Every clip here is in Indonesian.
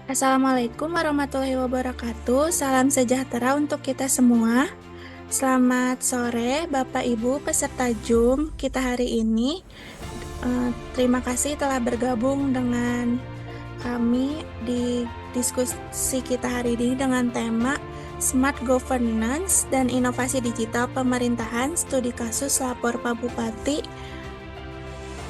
Assalamualaikum warahmatullahi wabarakatuh. Salam sejahtera untuk kita semua. Selamat sore, Bapak Ibu peserta Zoom kita hari ini. Terima kasih telah bergabung dengan kami di diskusi kita hari ini dengan tema Smart Governance dan Inovasi Digital Pemerintahan, Studi Kasus Lapor Pak Bupati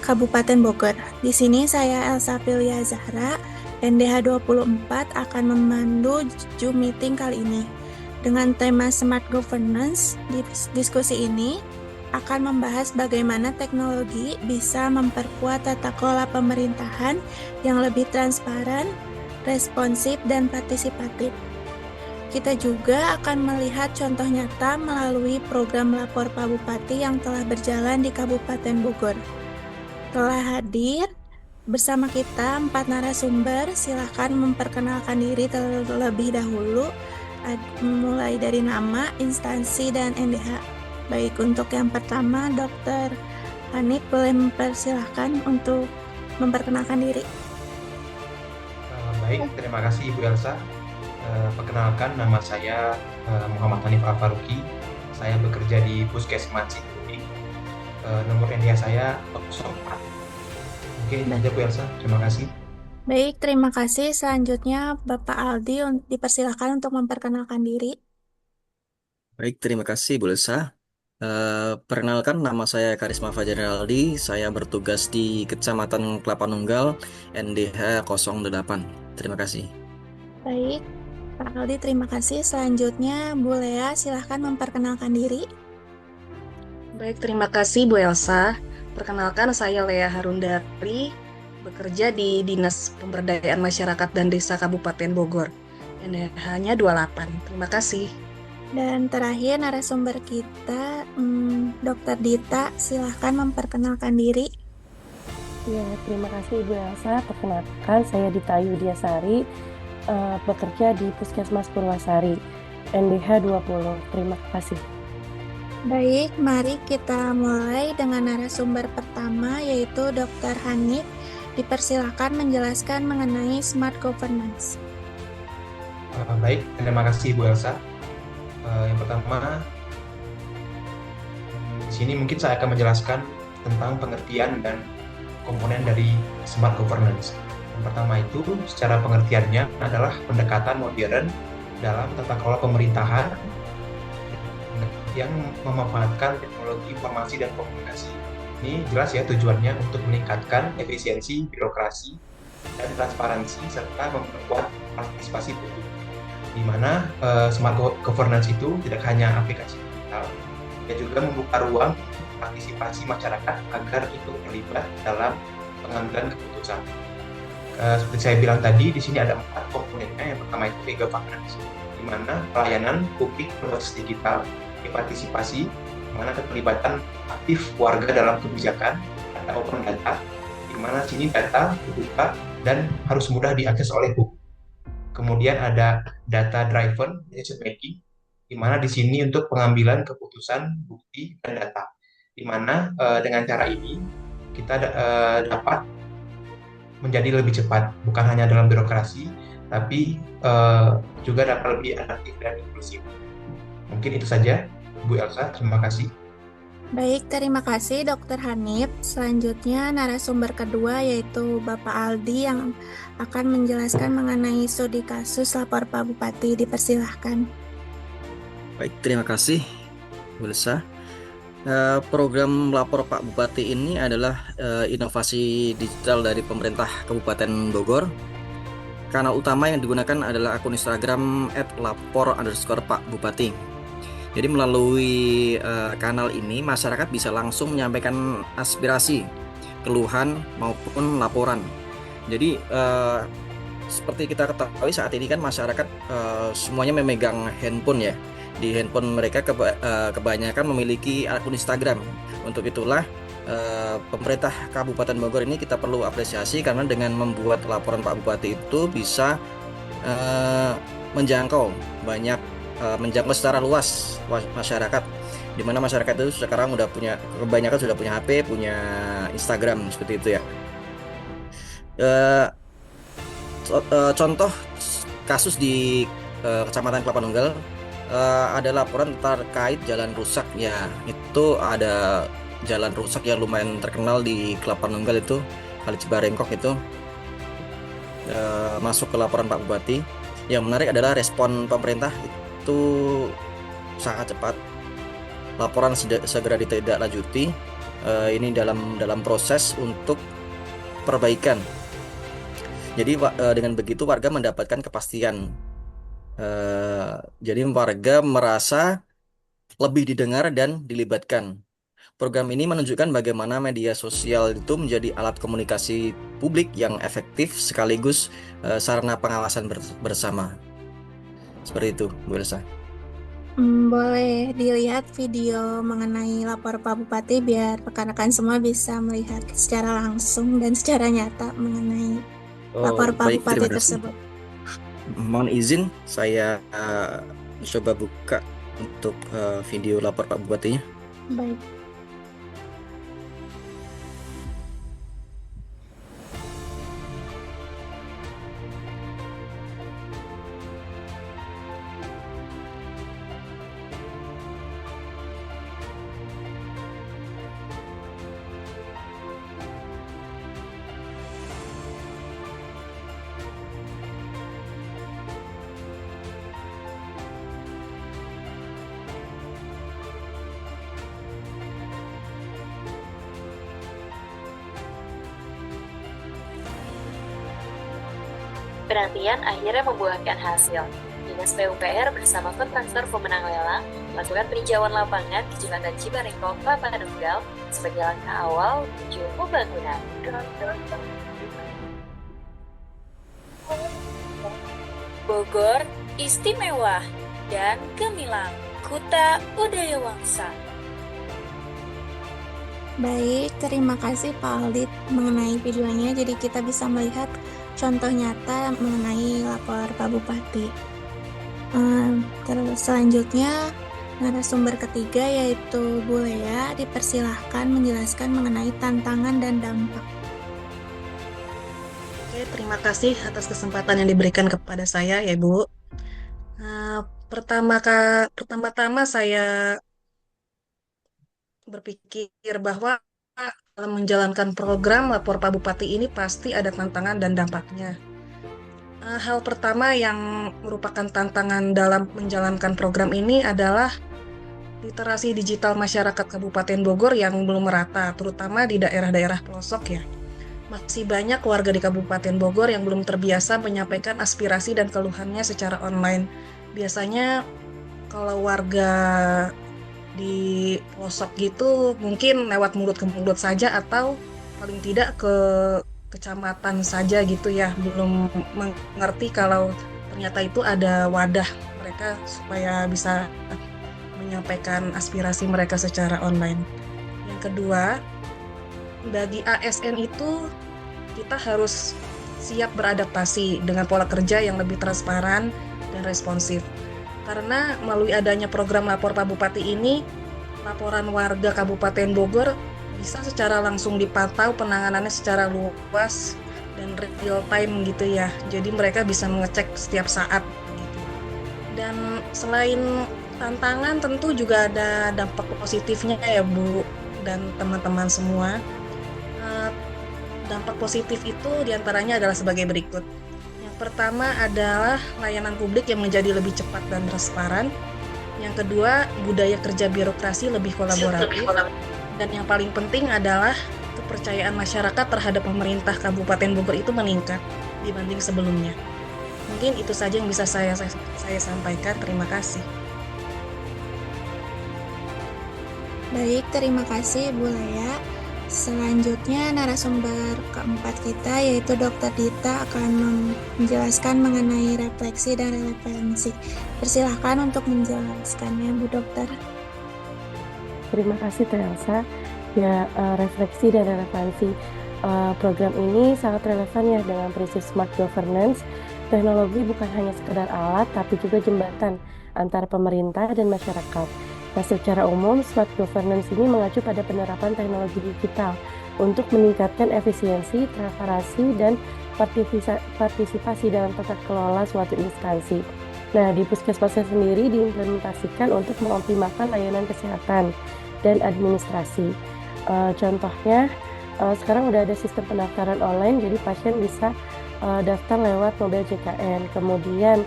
Kabupaten Bogor. Di sini saya Elsa Filia Zahra, NDH 24 akan memandu Zoom meeting kali ini. Dengan tema Smart Governance, diskusi ini akan membahas bagaimana teknologi bisa memperkuat tata kelola pemerintahan yang lebih transparan, responsif, dan partisipatif. Kita juga akan melihat contoh nyata melalui program Lapor Pak Bupati yang telah berjalan di Kabupaten Bogor. Telah hadir bersama kita 4 narasumber. Silahkan memperkenalkan diri terlebih dahulu, mulai dari nama, instansi, dan NDH. Baik, untuk yang pertama, Dr. Hanif boleh mempersilahkan untuk memperkenalkan diri. Baik, terima kasih Ibu Elsa. Perkenalkan, nama saya Muhammad Hanif Al-Faruqi. Saya bekerja di Puskesmas Cipuling. Nomor NDA saya 04. Mungkin itu saja Bu Elsa, terima kasih. Baik, terima kasih. Selanjutnya, Bapak Aldi dipersilahkan untuk memperkenalkan diri. Baik, terima kasih Bu Lesa. Perkenalkan, nama saya Karisma Fajar Aldi. Saya bertugas di Kecamatan Kelapa Nunggal, NDH 08. Terima kasih. Baik, Pak Aldi, terima kasih. Selanjutnya, Bu Lea, silahkan memperkenalkan diri. Baik, terima kasih Bu Elsa. Perkenalkan, saya Lea Harundari, bekerja di Dinas Pemberdayaan Masyarakat dan Desa Kabupaten Bogor. NDH-nya 28. Terima kasih. Dan terakhir narasumber kita, Dr. Dita, silahkan memperkenalkan diri. Ya, terima kasih Ibu Elsa. Perkenalkan, saya Dita Yudiasari, bekerja di Puskesmas Purwasari, NDH 20. Terima kasih. Baik, mari kita mulai dengan narasumber pertama, yaitu Dr. Hanif. Dipersilakan menjelaskan mengenai Smart Governance. Baik, terima kasih Bu Elsa. Yang pertama, di sini mungkin saya akan menjelaskan tentang pengertian dan komponen dari Smart Governance. Yang pertama itu, secara pengertiannya adalah pendekatan modern dalam tata kelola pemerintahan yang memanfaatkan teknologi informasi dan komunikasi. Ini jelas ya tujuannya untuk meningkatkan efisiensi birokrasi dan transparansi serta memperkuat partisipasi publik. Di mana smart governance itu tidak hanya aplikasi digital, dia juga membuka ruang partisipasi masyarakat agar ikut terlibat dalam pengambilan keputusan. Seperti saya bilang tadi, di sini ada 4 komponennya. Yang pertama itu e-governance, di mana pelayanan publik berbasis digital, partisipasi, di mana keterlibatan aktif warga dalam kebijakan, ada open data, di mana sini data terbuka dan harus mudah diakses oleh publik. Kemudian ada data driven decision making, di mana di sini untuk pengambilan keputusan, bukti, dan data. Di mana dengan cara ini kita dapat menjadi lebih cepat, bukan hanya dalam birokrasi, tapi juga dapat lebih adaptif dan inklusif. Mungkin itu saja, Bu Elsa. Terima kasih. Baik, terima kasih Dr. Hanif. Selanjutnya narasumber kedua yaitu Bapak Aldi yang akan menjelaskan mengenai studi kasus lapor Pak Bupati. Dipersilahkan. Baik, terima kasih Bu Lesa. Program Lapor Pak Bupati ini adalah inovasi digital dari pemerintah Kabupaten Bogor. Kanal utama yang digunakan adalah akun Instagram @lapor_Pak_Bupati. Jadi melalui kanal ini masyarakat bisa langsung menyampaikan aspirasi, keluhan maupun laporan. Jadi seperti kita ketahui saat ini kan masyarakat semuanya memegang handphone ya. Di handphone mereka kebanyakan memiliki akun Instagram. Untuk itulah pemerintah Kabupaten Bogor ini kita perlu apresiasi karena dengan membuat laporan Pak Bupati itu bisa menjangkau secara luas masyarakat, di mana masyarakat itu sekarang kebanyakan sudah punya HP, punya Instagram seperti itu ya. contoh kasus di Kecamatan Kelapa Nunggal, ada laporan terkait jalan rusak ya. Itu ada jalan rusak yang lumayan terkenal di Kelapa Nunggal itu, Kali Cibarengkok itu, masuk ke laporan Pak Bupati. Yang menarik adalah respon pemerintah itu sangat cepat. Laporan segera ditindaklanjuti. Ini dalam proses untuk perbaikan. Jadi dengan begitu warga mendapatkan kepastian. Jadi warga merasa lebih didengar dan dilibatkan. Program ini menunjukkan bagaimana media sosial itu menjadi alat komunikasi publik yang efektif sekaligus sarana pengawasan bersama. Seperti itu, Bu Elsa. Boleh dilihat video mengenai lapor Pak Bupati biar rekan-rekan semua bisa melihat secara langsung dan secara nyata mengenai lapor Pak Baik, Bupati terima kasih. tersebut. Mohon izin saya coba buka untuk video lapor Pak Bupatinya. Baik. Penantian akhirnya membuahkan hasil. Dinas PUPR bersama kontraktor pemenang lelang melakukan peninjauan lapangan di Jembatan Cibarengkok, Kelapa Nunggal sebagai langkah awal menuju pembangunan. Bogor istimewa dan gemilang, Kuta Udaya Wangsa. Baik, terima kasih Pak Aldi mengenai videonya. Jadi kita bisa melihat contoh nyata mengenai lapor Pak Bupati. Terus selanjutnya narasumber ketiga yaitu Bu Lea dipersilahkan menjelaskan mengenai tantangan dan dampak. Oke, terima kasih atas kesempatan yang diberikan kepada saya ya Bu. Pertama-tama saya berpikir bahwa dalam menjalankan program lapor Pak Bupati ini pasti ada tantangan dan dampaknya. Hal pertama yang merupakan tantangan dalam menjalankan program ini adalah literasi digital masyarakat Kabupaten Bogor yang belum merata, terutama di daerah-daerah pelosok ya. Masih banyak warga di Kabupaten Bogor yang belum terbiasa menyampaikan aspirasi dan keluhannya secara online. Biasanya kalau warga di pelosok gitu mungkin lewat mulut ke mulut saja atau paling tidak ke kecamatan saja gitu ya, belum mengerti kalau ternyata itu ada wadah mereka supaya bisa menyampaikan aspirasi mereka secara online. Yang kedua, bagi ASN itu kita harus siap beradaptasi dengan pola kerja yang lebih transparan dan responsif. Karena melalui adanya program lapor Pak Bupati ini, laporan warga Kabupaten Bogor bisa secara langsung dipantau penanganannya secara luas dan real time gitu ya. Jadi mereka bisa mengecek setiap saat gitu. Dan selain tantangan tentu juga ada dampak positifnya ya Bu dan teman-teman semua. Dampak positif itu diantaranya adalah sebagai berikut. Yang pertama adalah layanan publik yang menjadi lebih cepat dan transparan. Yang kedua, budaya kerja birokrasi lebih kolaboratif. Dan yang paling penting adalah kepercayaan masyarakat terhadap pemerintah Kabupaten Bogor itu meningkat dibanding sebelumnya. Mungkin itu saja yang bisa saya sampaikan. Terima kasih. Baik, terima kasih Bu Lea. Selanjutnya narasumber keempat kita yaitu Dr. Dita akan menjelaskan mengenai refleksi dan relevansi. Persilahkan untuk menjelaskannya Bu Dokter. Terima kasih Teh Elsa. Ya, refleksi dan relevansi program ini sangat relevan ya dengan prinsip smart governance. Teknologi bukan hanya sekedar alat, tapi juga jembatan antara pemerintah dan masyarakat. Nah, secara umum, smart governance ini mengacu pada penerapan teknologi digital untuk meningkatkan efisiensi, transparansi, dan partisipasi dalam tata kelola suatu instansi. Nah, di puskesmasnya sendiri diimplementasikan untuk mengoptimalkan layanan kesehatan dan administrasi. Contohnya, sekarang udah ada sistem pendaftaran online, jadi pasien bisa daftar lewat mobil JKN. Kemudian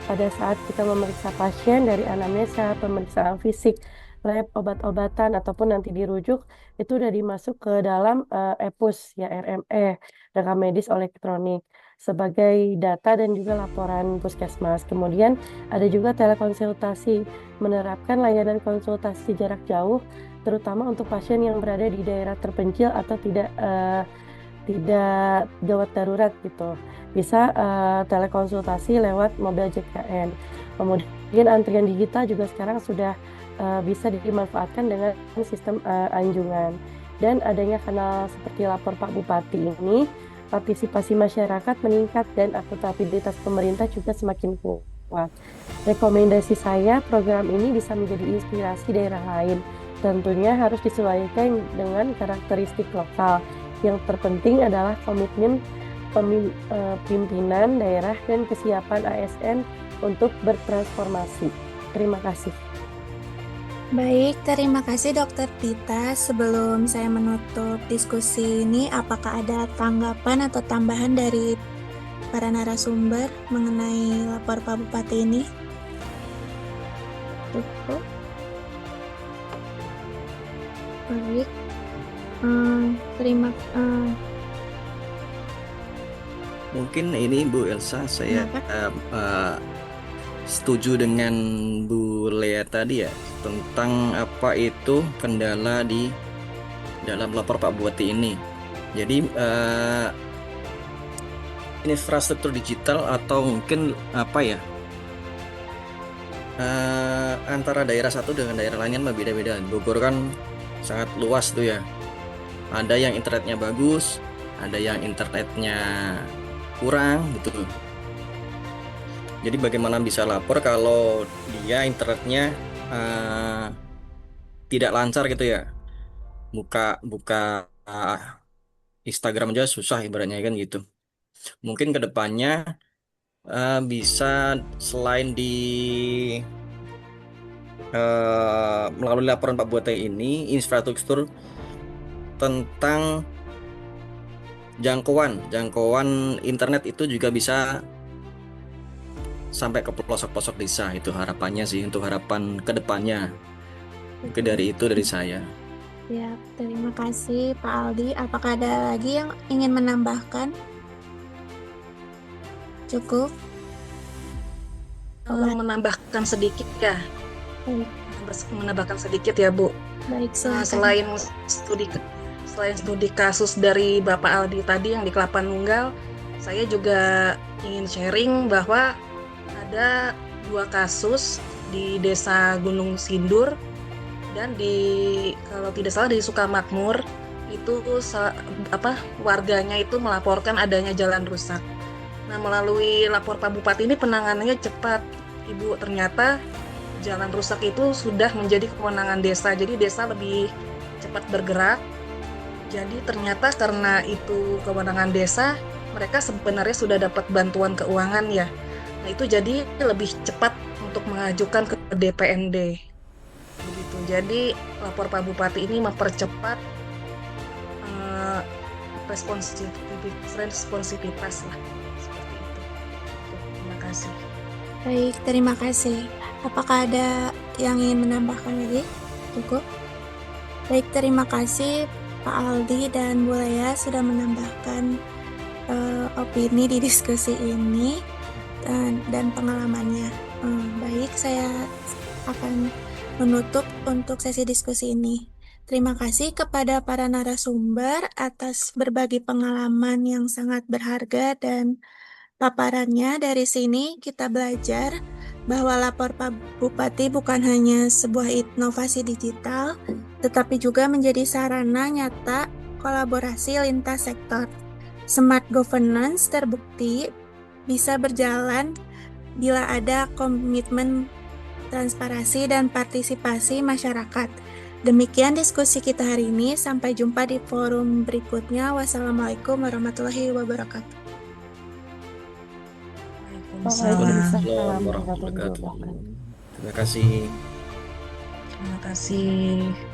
pada saat kita memeriksa pasien dari anamnesa, pemeriksaan fisik, lab, obat-obatan, ataupun nanti dirujuk, itu udah dimasuk ke dalam EPUS, ya RME, rekam medis elektronik, sebagai data dan juga laporan puskesmas. Kemudian ada juga telekonsultasi, menerapkan layanan konsultasi jarak jauh, terutama untuk pasien yang berada di daerah terpencil atau tidak gawat darurat gitu. Bisa telekonsultasi lewat mobil JKN. Kemudian antrian digital juga sekarang sudah bisa dimanfaatkan dengan sistem anjungan. Dan adanya kanal seperti lapor Pak Bupati ini, partisipasi masyarakat meningkat dan akuntabilitas pemerintah juga semakin kuat. Rekomendasi saya, program ini bisa menjadi inspirasi daerah lain. Tentunya harus disesuaikan dengan karakteristik lokal. Yang terpenting adalah komitmen pimpinan daerah dan kesiapan ASN untuk bertransformasi. Terima kasih. Baik, terima kasih Dokter Tita. Sebelum saya menutup diskusi ini, apakah ada tanggapan atau tambahan dari para narasumber mengenai lapor Pak Bupati ini? Cukup. Baik. Mungkin ini Bu Elsa, saya setuju dengan Bu Lea tadi ya, tentang apa itu kendala di dalam lapor Pak Bupati ini. Jadi infrastruktur digital atau mungkin apa ya, antara daerah satu dengan daerah lainnya beda-beda. Bogor kan sangat luas tuh ya. Ada yang internetnya bagus, ada yang internetnya kurang gitu. Jadi bagaimana bisa lapor kalau dia internetnya tidak lancar gitu ya. Buka Instagram aja susah ibaratnya kan gitu. Mungkin kedepannya bisa selain melalui laporan Pak Bupati ini, infrastruktur tentang jangkauan internet itu juga bisa sampai ke pelosok-pelosok desa. Itu harapannya sih, untuk harapan kedepannya. Mungkin dari saya. Ya, terima kasih Pak Aldi. Apakah ada lagi yang ingin menambahkan? Cukup? Menambahkan sedikit ya. Baik. Menambahkan sedikit ya Bu. Baik, silakan. Selain studi kasus dari Bapak Aldi tadi yang di Kelapa Nunggal, saya juga ingin sharing bahwa ada 2 kasus di Desa Gunung Sindur dan kalau tidak salah di Sukamakmur itu warganya itu melaporkan adanya jalan rusak. Nah, melalui lapor Pak Bupati ini penanganannya cepat, Ibu. Ternyata jalan rusak itu sudah menjadi kewenangan desa, jadi desa lebih cepat bergerak. Jadi ternyata karena itu kewenangan desa, mereka sebenarnya sudah dapat bantuan keuangan ya. Nah, itu jadi lebih cepat untuk mengajukan ke DPND. Begitu. Jadi lapor Pak Bupati ini mempercepat responsivitas lah. Seperti itu. Terima kasih. Baik, terima kasih. Apakah ada yang ingin menambahkan lagi? Cukup? Baik, terima kasih Pak Aldi dan Bu Lea sudah menambahkan opini di diskusi ini dan pengalamannya. Baik, saya akan menutup untuk sesi diskusi ini. Terima kasih kepada para narasumber atas berbagi pengalaman yang sangat berharga dan paparannya. Dari sini kita belajar bahwa lapor Pak Bupati bukan hanya sebuah inovasi digital, tetapi juga menjadi sarana nyata kolaborasi lintas sektor. Smart governance terbukti bisa berjalan bila ada komitmen transparansi dan partisipasi masyarakat. Demikian diskusi kita hari ini. Sampai jumpa di forum berikutnya. Wassalamualaikum warahmatullahi wabarakatuh. Waalaikumsalam. Waalaikumsalam warahmatullahi warahmatullahi wabarakatuh. wabarakatuh. Terima kasih. Terima kasih.